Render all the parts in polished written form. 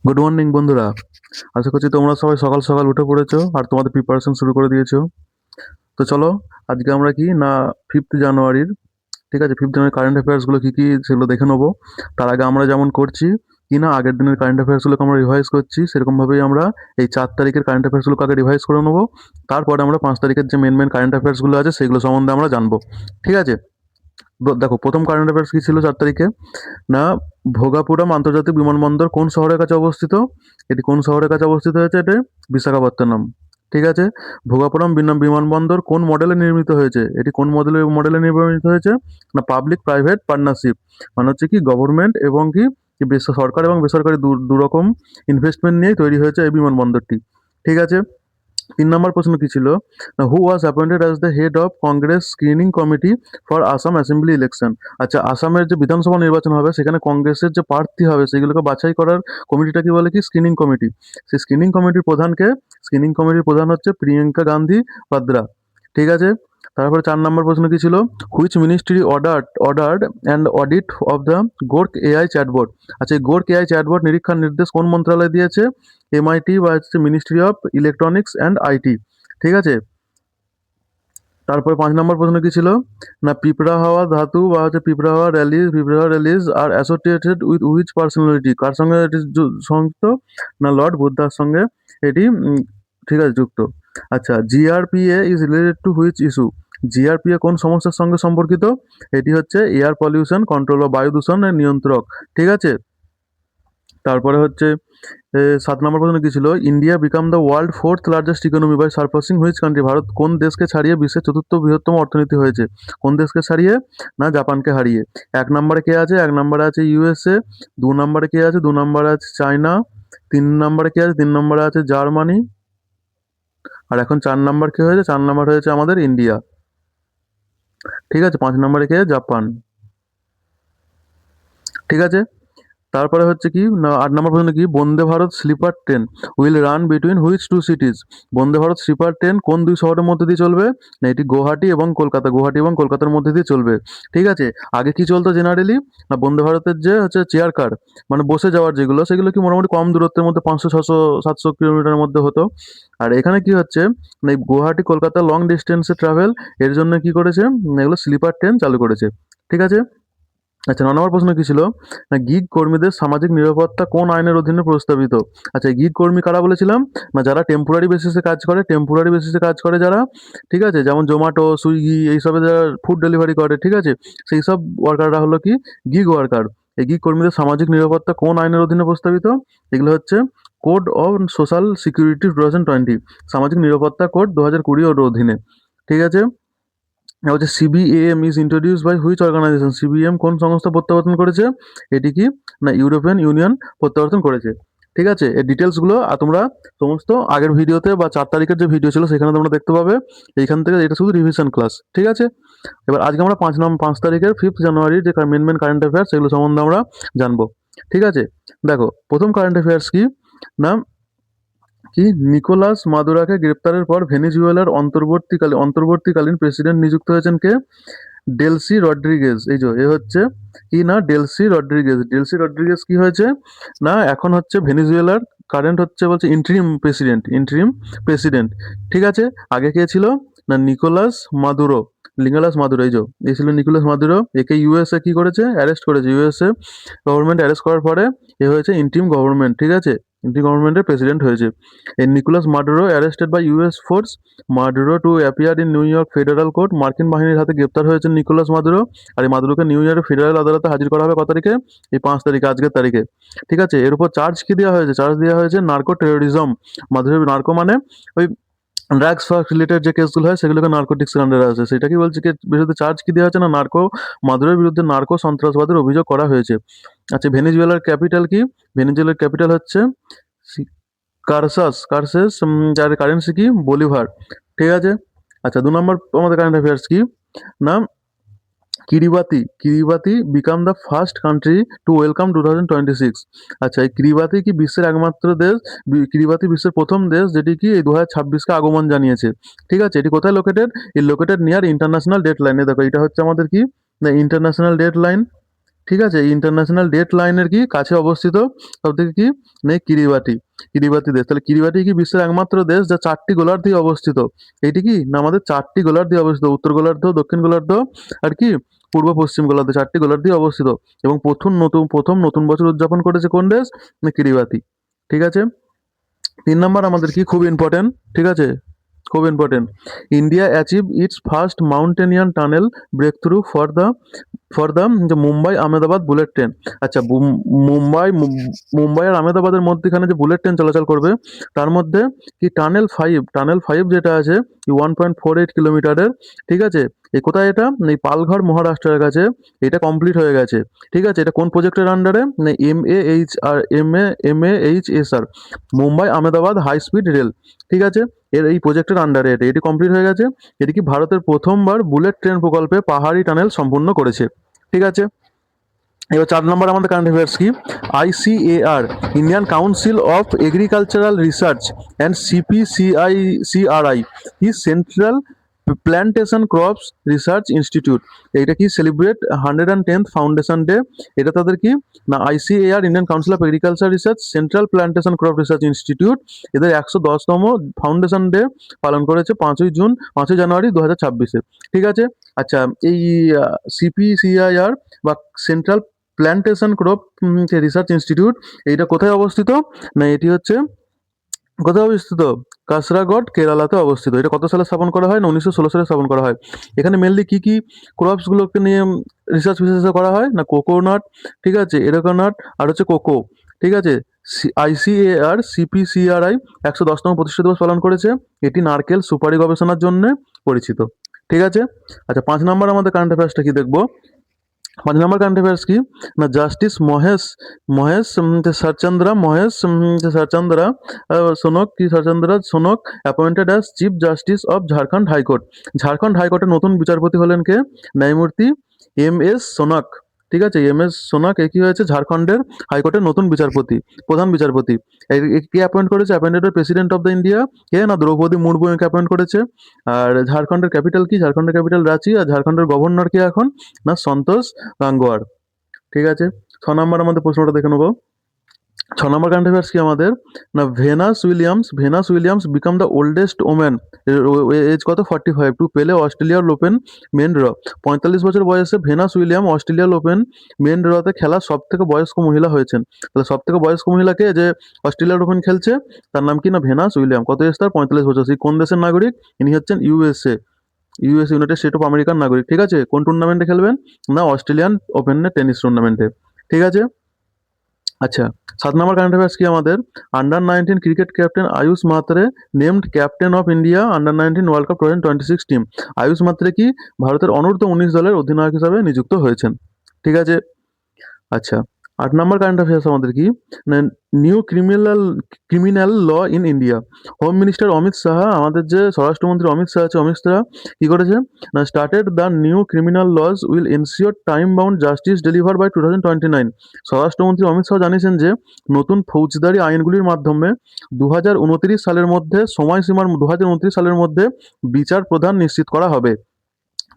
Good morning বন্ধুরা। আশা করছি তোমরা সবাই সকাল সকাল উঠে পড়েছো আর তোমাদের প্রিপারেশন শুরু করে দিয়েছো। তো চলো, আজকে আমরা কি না 5th জানুয়ারির, ঠিক আছে, 5th জানুয়ারি কারেন্ট অ্যাফেয়ার্সগুলো কী কী সেগুলো দেখে নেবো। তার আগে আমরা যেমন করছি কি না আগের দিনের কারেন্ট অ্যাফেয়ার্সগুলোকে আমরা রিভাইজ করছি, সেরকমভাবেই আমরা এই 4 তারিখের কারেন্ট অ্যাফেয়ার্সগুলোকে আগে রিভাইজ করে নেবো। তারপরে আমরা 5 তারিখের যে মেন মেন কারেন্ট অ্যাফেয়ার্সগুলো আছে সেগুলো সম্বন্ধে আমরা জানবো। ঠিক আছে? দেখো, প্রথম কারেন্ট অ্যাফেয়ার্স কী ছিল 4 তারিখে না, ভোগাপুরম আন্তর্জাতিক বিমানবন্দর কোন শহরের কাছে অবস্থিত? এটি কোন শহরের কাছে অবস্থিত হয়েছে? এটি বিশাখাপত্তনম। ঠিক আছে। ভোগাপুরম বিমানবন্দর কোন মডেলে নির্মিত হয়েছে? এটি কোন মডেলে নির্মিত হয়েছে? না পাবলিক প্রাইভেট পার্টনারশিপ, মানে হচ্ছে কি গভর্নমেন্ট এবং কি সরকার এবং বেসরকারি দুরকম ইনভেস্টমেন্ট নিয়ে তৈরি হয়েছে এই বিমানবন্দরটি। ঠিক আছে। 3 নম্বর প্রশ্ন কি ছিল না, who was appointed as the head of Congress screening committee for Assam assembly election? আচ্ছা, আসামের যে বিধানসভা নির্বাচন হবে সেখানে কংগ্রেসের যে প্রার্থী হবে সেগুলোকে বাছাই করার কমিটিটা কি বলে? কি স্ক্রিনিং কমিটি। সেই স্ক্রিনিং কমিটির প্রধানকে, স্ক্রিনিং কমিটির প্রধান হচ্ছে প্রিয়াঙ্কা গান্ধী বাদ্রা। ঠিক আছে। তারপরে 4 নম্বর প্রশ্ন কি ছিল, which ministry ordered and audit of the Grok AI chatbot? আচ্ছা, এই গোর্ক এআই চ্যাটবট নিরীক্ষার নির্দেশ কোন মন্ত্রণালয় দিয়েছে? এমআইটি বা হচ্ছে ministry of electronics and IT. ঠিক আছে। তারপরে 5 নম্বর প্রশ্ন কি ছিল না, পিঁপড়া হাওয়া ধাতু বা হচ্ছে Piprahwa relics are associated with which personality? কার সঙ্গে এটি সংযুক্ত? না লর্ড বুদ্ধার সঙ্গে এটি ঠিক আছে, যুক্ত। আচ্ছা, GRPA is related to which issue? GRPA কোন সমস্যার সঙ্গে সম্পর্কিত? এটি হচ্ছে এয়ার পলিউশন কন্ট্রোল বা বায়ু দূষণের নিয়ন্ত্রক। ঠিক আছে। তারপরে হচ্ছে 7 নম্বর প্রশ্ন কি ছিল, India become the world fourth largest economy by surpassing which country? Bharat কোন দেশকে ছাড়িয়ে বিশ্বের চতুর্থ বৃহত্তম অর্থনীতি হয়েছে? কোন দেশকে ছাড়িয়ে? না জাপানকে হারিয়ে। 1 নম্বরে কে আছে? 1 নম্বরে আছে ইউএসএ। 2 নম্বরে কে আছে? 2 নম্বরে আছে চায়না। 3 নম্বরে কে আছে? 3 নম্বরে আছে জার্মানি। আর এখন 4 নম্বর কে হয়েছে? 4 নম্বর হয়েছে আমাদের ইন্ডিয়া। ঠিক আছে। 5 নম্বরে কে? জাপান। ঠিক আছে। তারপরে হচ্ছে কি না 8 নম্বর প্রশ্ন কি, Vande Bharat sleeper train will run between which two cities? Vande Bharat sleeper train কোন দুই শহরের মধ্যে দিয়ে চলবে? না এটি গুয়াহাটি এবং কলকাতার মধ্যে দিয়ে চলবে। ঠিক আছে। আগে কি চলতো জেনারেলি না, বন্দে ভারতের যে হচ্ছে চেয়ার কার, মানে বসে যাওয়ার যেগুলো, সেগুলো কি মোটামুটি কম দূরত্বের মধ্যে 500 600 700 কিলোমিটারের মধ্যে হতো। আর এখানে কি হচ্ছে না, এই গুয়াহাটি কলকাতা লং ডিস্টেন্সে ট্রাভেল, এর জন্য কি করেছে না, এগুলো স্লিপার ট্রেন চালু করেছে। ঠিক আছে। আচ্ছা, 9 নম্বর প্রশ্ন কি ছিল না, গিগ কর্মীদের সামাজিক নিরাপত্তা কোন আইনের অধীনে প্রস্তাবিত? আচ্ছা, গিগ কর্মী কারা বলেছিলাম না, যারা টেম্পোরারি বেসিসে কাজ করে যারা। ঠিক আছে, যেমন জোম্যাটো, সুইগি এইসবে যারা ফুড ডেলিভারি করে। ঠিক আছে। সেই সব ওয়ার্কাররা হলো কি গিগ ওয়ার্কার। এই গিগ কর্মীদের সামাজিক নিরাপত্তা কোন আইনের অধীনে প্রস্তাবিত? এগুলো হচ্ছে কোড অফ সোশ্যাল সিকিউরিটি 2020, সামাজিক নিরাপত্তা কোড 2020 ওর অধীনে। ঠিক আছে। হচ্ছে CBM is introduce by which organisation? CBM কোন সংস্থা প্রত্যাবর্তন করেছে? এটি কি না ইউরোপিয়ান ইউনিয়ন প্রত্যাবর্তন করেছে। ঠিক আছে। এর ডিটেলসগুলো তোমরা সমস্ত আগের ভিডিওতে বা 4 তারিখের যে ভিডিও ছিল সেখানে তোমরা দেখতে পাবে। এইখান থেকে এটা শুধু রিভিশন ক্লাস। ঠিক আছে। এবার আজকে আমরা 5 তারিখের 5th জানুয়ারির যে মেন মেন কারেন্ট অ্যাফেয়ার্স সেগুলো সম্বন্ধে আমরা জানবো। ঠিক আছে। দেখো, প্রথম কারেন্ট অ্যাফেয়ার্স কি না, কি নিকোলাস মাদুরাকে গ্রেপ্তারের পর ভেনেজুয়েলার অন্তর্বর্তীকালীন প্রেসিডেন্ট নিযুক্ত হয়েছেন কে? Delcy Rodriguez. এই যে এ হচ্ছে কি না ডেলসি রড্রিগেজ কি হয়েছে না, এখন হচ্ছে ভেনেজুয়েলার কারেন্ট হচ্ছে বলছে ইন্টারিম প্রেসিডেন্ট। ঠিক আছে। আগে কে ছিল না, নিকোলাস মাদুরো। এই ছিল নিকোলাস মাদুরো। একে ইউএসএ কি করেছে? অ্যারেস্ট করেছে। ইউএসএ গভর্নমেন্ট অ্যারেস্ট করার পরে এ হয়েছে ইন্টারিম গভর্নমেন্ট। ঠিক আছে। ইন্টারিম গভর্নমেন্টের প্রেসিডেন্ট হয়েছে। এই Nicolas Maduro arrested by US force Maduro to appear in New York federal court. মার্কিন বাহিনীর হাতে গ্রেপ্তার হয়েছে নিকোলাস মাদুরো। আর এই মাদুরোকে নিউ ইয়র্কের ফেডারেল আদালতে হাজির করা হবে কত তারিখে? এই 5 তারিখে, আজকের তারিখে। ঠিক আছে। এর উপর চার্জ কি দেওয়া হয়েছে? চার্জ দেওয়া হয়েছে নার্কো টেরোরিজম। মাদুরো নার্কো মানে ওই ড্রাগস ফাগস রিলেটেড যে কেসগুলো হয় সেগুলোকে নার্কোটিক্সের আন্ডারে আছে। সেটা কি বলছে, বিরুদ্ধে চার্জ কি দেওয়া হচ্ছে না, মাদুরোর বিরুদ্ধে নার্কো সন্ত্রাসবাদের অভিযোগ করা হয়েছে। আচ্ছা, ভেনেজুয়েলার ক্যাপিটাল কি? ভেনেজুয়েলার ক্যাপিটাল হচ্ছে কার্সেস, যার কারেন্সি কি? বলিভার। ঠিক আছে। আচ্ছা, 2 নম্বর আমাদের কারেন্ট অ্যাফেয়ার্স কি না, Kiribati become the first country to welcome 2026। আচ্ছা, এই কিরিবাতি কি বিশ্বের একমাত্র দেশ? কিরিবাতি বিশ্বের প্রথম দেশ যেটি কি এই 2026কে আগমন জানিয়েছে। ঠিক আছে। এটি কোথায় লোকেটেড? এই লোকেটেড নিয়ার ইন্টারন্যাশনাল ডেট লাইনে। দেখো, এটা হচ্ছে আমাদের কি না ইন্টারন্যাশনাল ডেট লাইন। ঠিক আছে, ইন্টারন্যাশনাল ডেট লাইনের কি কাছে অবস্থিত সব থেকে কি নেই কিরিবাটি। কিরিবাতি দেশ, তাহলে কিরিবাটি কি বিশ্বের একমাত্র দেশ যা 4টি গোলার্ধ দিয়ে অবস্থিত। এইটি কি না আমাদের 4টি গোলার্ধ দিয়ে অবস্থিত, উত্তর গোলার্ধ, দক্ষিণ গোলার্ধ আর কি পূর্ব পশ্চিম গোলার্ধ, 4টি গোলার্ধ দিয়ে অবস্থিত। এবং প্রথম নতুন বছর উদযাপন করেছে কোন দেশ না কিরিবাতি। ঠিক আছে, 3 নম্বর আমাদের কি খুব ইম্পর্টেন্ট, ঠিক আছে, খুব important. India achieve its first mountainian tunnel breakthrough for the যে মুম্বাই আহমেদাবাদ বুলেট ট্রেন। আচ্ছা, মুম্বাই আর আহমেদাবাদের মধ্যেখানে যে বুলেট ট্রেন চলাচল করবে তার মধ্যে কি টানেল 5 যেটা আছে 1.48 কিলোমিটারের, ঠিক আছে, এ কোথায় এটা এই পালঘর মহারাষ্ট্রের কাছে, এটা কমপ্লিট হয়ে গেছে। ঠিক আছে, এটা কোন প্রজেক্টের আন্ডারে না MAHSR, Mumbai Ahmedabad high speed rail. ঠিক আছে, এই প্রজেক্টের আন্ডারে এটি কমপ্লিট হয়ে গেছে। এটি কি ভারতের প্রথমবার বুলেট ট্রেন প্রকল্পে পাহাড়ি টানেল সম্পূর্ণ করেছে। ঠিক আছে, এবার 4 নম্বর আমাদের কারেন্ট অ্যাফেয়ার্স কি ICAR, Indian council of agricultural research and CPCRI কি central plantation crops research institute, এইটা কি সেলিব্রেট 110th ফাউন্ডেশন ডে। এটা তাদের কি না ICAR, Indian council of agriculture research, central plantation crop research institute, এদের 110তম ফাউন্ডেশন ডে পালন করেছে 5ই জানুয়ারি 2026-এ। ঠিক আছে, আচ্ছা, এই CPCIR বা central plantation crop research institute এইটা কোথায় অবস্থিত না এটি হচ্ছে কোথায় অবস্থিত কাসরাগড় কেরালাতে অবস্থিত। এটা কত সালে স্থাপন করা হয় না 1916 সালে স্থাপন করা হয়। এখানে মেনলি কি কি ক্রপসগুলোকে নিয়ে রিসার্চ করা হয় না কোকোনাট, ঠিক আছে, এরোকানাট আর হচ্ছে কোকো। ঠিক আছে, ICAR CPCRI 110তম প্রতিষ্ঠা দিবস পালন করেছে। এটি নারকেল সুপারি গবেষণার জন্য পরিচিত। ঠিক আছে, আচ্ছা, 5 নম্বর আমাদের কারেন্ট অ্যাফেয়ার্সটা কি দেখবো। 5 নম্বর কারেন্ট অ্যাফেয়ার্স কি না justice Mahesh Mahesh Sharadchandra Sonak appointed as chief justice of Jharkhand high court. Jharkhand হাইকোর্টের নতুন বিচারপতি হলেন কে ন্যায়মূর্তি MS সোনাক। ঠিক আছে, MS সোনাক কি হয়েছে ঝাড়খণ্ডের হাইকোর্টের নতুন বিচারপতি, প্রধান বিচারপতি। কে অ্যাপয়েন্ট করেছে, appointed president of the India কে না দ্রৌপদী মুর্মু একে অ্যাপয়েন্ট করেছে। আর ঝাড়খণ্ডের ক্যাপিটাল কি, ঝাড়খণ্ডের ক্যাপিটাল রাঁচি। আর ঝাড়খণ্ডের গভর্নর কে এখন না সন্তোষ গাঙ্গোয়ার। ঠিক আছে, 6 নম্বর আমাদের প্রশ্নটা দেখে নেবো। 6 নম্বর কারেন্ট অ্যাফেয়ার্স কি আমাদের না Venus Williams become the oldest woman, age কত 45, টু পেলে অস্ট্রেলিয়ার ওপেন মেন ড্র। 45 বছর বয়সে ভেনাস উইলিয়াম অস্ট্রেলিয়ার ওপেন মেন ড্রতে খেলা সব থেকে বয়স্ক মহিলা হয়েছেন। তাহলে সব থেকে বয়স্ক মহিলাকে যে অস্ট্রেলিয়ার ওপেন খেলছে তার নাম কি না ভেনাস উইলিয়াম। কত এজ তার 45 বছর। সেই কোন দেশের নাগরিক, ইনি হচ্ছেন ইউনাইটেড স্টেট অফ আমেরিকার নাগরিক। ঠিক আছে, কোন টুর্নামেন্টে খেলবেন না অস্ট্রেলিয়ান ওপেনের টেনিস টুর্নামেন্টে। ঠিক আছে, আচ্ছা, 7 নম্বর কারেন্ট অ্যাফেয়ার্স কি আমাদের under 19 cricket captain Ayush Mhatre named captain of India under 19 world cup 2026 team. Ayush Mhatre কি ভারতের অনূর্ধ্ব 19 দলের অধিনায়ক হিসাবে নিযুক্ত হয়েছেন। ঠিক আছে, আচ্ছা, 8 নম্বর কারেন্ট অ্যাফেয়ার্স আমাদের কি new criminal law in India. Home minister Amit Shah, আমাদের যে স্বরাষ্ট্রমন্ত্রী অমিত শাহ আছে, অমিত শাহ কি করেছে না started the new criminal laws will ensure time bound justice deliver by 2029। স্বরাষ্ট্রমন্ত্রী অমিত শাহ জানিয়েছেন যে নতুন ফৌজদারি আইনগুলির মাধ্যমে 2029 সালের মধ্যে বিচার প্রদান নিশ্চিত করা হবে।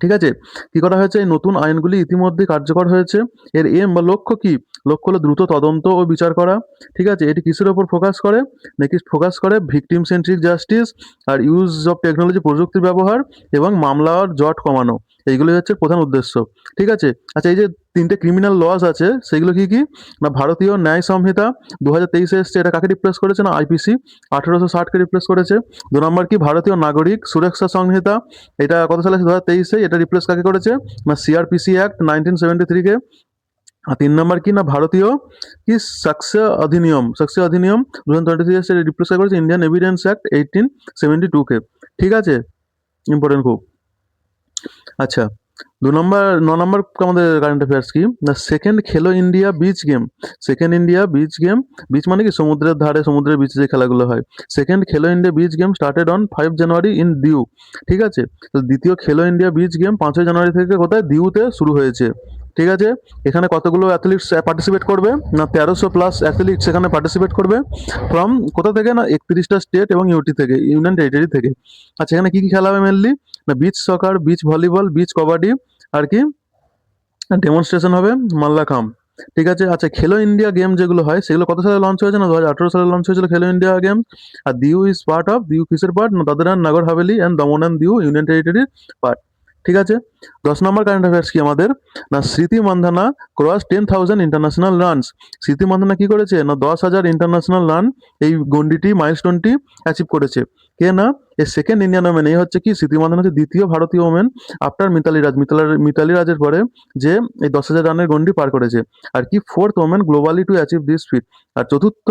ঠিক আছে, কি করা হয়েছে এই নতুন আইনগুলি ইতিমধ্যে কার্যকর হয়েছে। এর এম বা লক্ষ্য কি, লক্ষ্য হলো দ্রুত তদন্ত ও বিচার করা। ঠিক আছে, এটি কিসের ওপর ফোকাস করে নাকি ফোকাস করে ভিকটিম সেন্ট্রিক জাস্টিস আর ইউজ অফ টেকনোলজি, প্রযুক্তির ব্যবহার এবং মামলার জট কমানো, এইগুলি হচ্ছে প্রধান উদ্দেশ্য। ঠিক আছে, আচ্ছা, এই যে 3টে ক্রিমিনাল লস আছে সেগুলো কি কি না ভারতীয় ন্যায় সংহিতা 2023-এ এসছে, এটা কাকে রিপ্লেস করেছে না IPC 1860-কে রিপ্লেস করেছে। 2 নম্বর কি ভারতীয় নাগরিক সুরক্ষা সংহিতা, এটা কত সালে 2023-এ, এটা রিপ্লেস কাকে করেছে না CRPC অ্যাক্ট 1973-কে। আর 3 নম্বর কি না ভারতীয় কি সাক্ষ্য অধিনিয়ম 2023 এসে রিপ্লেস করেছে ইন্ডিয়ান এভিডেন্স অ্যাক্ট 1872-কে। ঠিক আছে, ইম্পর্টেন্ট খুব। আচ্ছা, 9 নম্বর আমাদের কারেন্ট অ্যাফেয়ার্স কি না second Khelo India beach game. Beach মানে কি সমুদ্রের ধারে, সমুদ্রের বিচে যে খেলাগুলো হয়। Second Khelo India beach game started on 5 January in Diu. ঠিক আছে, তো দ্বিতীয় খেলো ইন্ডিয়া বিচ গেম 5 জানুয়ারি থেকে কোথায় দিউতে শুরু হয়েছে। ঠিক আছে, এখানে কতগুলো অ্যাথলিটস পার্টিসিপেট করবে না 1300+ অ্যাথলিটস এখানে পার্টিসিপেট করবে ফ্রম কোথা থেকে না 31টা স্টেট এবং ইউনিয়ন টেরিটরি থেকে। আচ্ছা, এখানে কি কি খেলা হবে মেনলি না বিচ সকার, বিচ ভলিবল, বিচ কবাডি আর কি ডেমনস্ট্রেশন হবে মাল্লাখাম। ঠিক আছে। আচ্ছা, খেলো ইন্ডিয়া গেম যেগুলো হয় সেগুলো কত সালে লঞ্চ হয়েছে? না 2018 সালে লঞ্চ হয়েছিল খেলো ইন্ডিয়া গেম। আর Diu is part of, Diu কিসের পার্ট? না Dadra and Nagar Haveli and Daman and Diu union টেরিটরির পার্ট। ঠিক আছে। 10 নম্বর কারেন্ট অ্যাফেয়ার্স কি আমাদের? না স্মৃতি মান্ধানা ক্রস 10,000 ইন্টারন্যাশনাল রানস। স্মৃতি মান্ধানা কি করেছে? না 10,000 ইন্টারন্যাশনাল রান এই গন্ডিটি মাইলস্টোনটি অ্যাচিভ করেছে। কে না? এর সেকেন্ড ইন্ডিয়ান ওমেন। এই হচ্ছে কি স্মৃতি মান্ধানা হচ্ছে দ্বিতীয় ভারতীয় ওমেন আফটার মিতালি রাজ। মিতালি রাজের পরে যে এই 10,000 রানের গন্ডি পার করেছে। আর কি fourth women globally to achieve this feat. আর চতুর্থ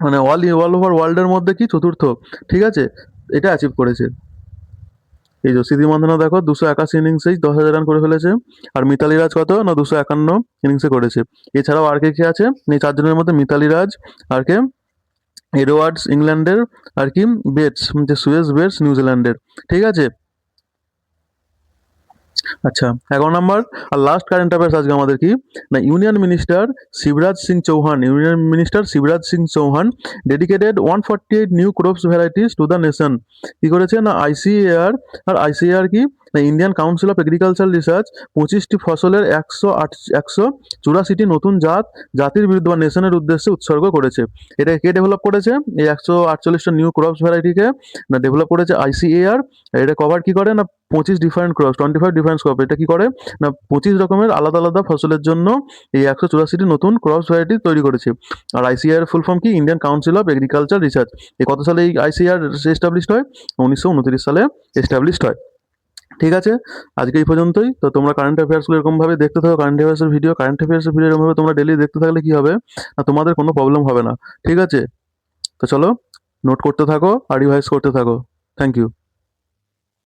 মানে অল ওভার ওয়ার্ল্ডের মধ্যে কি চতুর্থ। ঠিক আছে, এটা অ্যাচিভ করেছে। এই যে স্মৃতি মান্ধানা দেখো 281 ইনিংসেই 10,000 রান করে ফেলেছে। আর মিতালি রাজ কত? না 251 ইনিংসে করেছে। এছাড়াও আর কে কে আছে? এই চারজনের মধ্যে মিতালি রাজ, আর কে? এডওয়ার্ডস ইংল্যান্ডের, আর কি বেটস যে সুয়েজ বেটস নিউজিল্যান্ডের। ঠিক আছে। আচ্ছা, 11 নম্বর আর লাস্ট কারেন্ট অ্যাফেয়ার্স আজকে আমাদের কি? না union minister Shivraj Singh Chouhan dedicated 148 new crops varieties to the nation. কি করেছে? না আইসিএআর। আর আইসিএআর কি? না Indian council of agriculture research 25টি ফসলের 184টি নতুন জাতির বিরুদ্ধে বা নেশনের উদ্দেশ্যে উৎসর্গ করেছে। এটা কে ডেভেলপ করেছে? এই 148টা নিউ ক্রপস ভ্যারাইটিকে না ডেভেলপ করেছে আইসিএআর। এটা কভার কি করে? না 25 ডিফারেন্ট ক্রপস, 25 ডিফারেন্ট ক্রপ। এটা কি করে? না 25 রকমের আলাদা আলাদা ফসলের জন্য এই 184টি নতুন ক্রপস ভ্যারাইটি তৈরি করেছে। আর আইসিআর ফুল ফর্ম কি? Indian council of agriculture research. এই কত সালে এই আইসিআর এস্টাবলিশড হয়? 1929 সালে এস্টাবলিশড হয়। ঠিক আছে। আজকে এই পর্যন্তই। তো তোমরা কারেন্ট অ্যাফেয়ার্সগুলো এরকমভাবে দেখতে থাকো। কারেন্ট অ্যাফেয়ার্সের ভিডিও এরকমভাবে তোমরা ডেলি দেখতে থাকলে কি হবে? না তোমাদের কোনো প্রবলেম হবে না। ঠিক আছে। তো চলো নোট করতে থাকো আর রিভাইজ করতে থাকো। Thank you.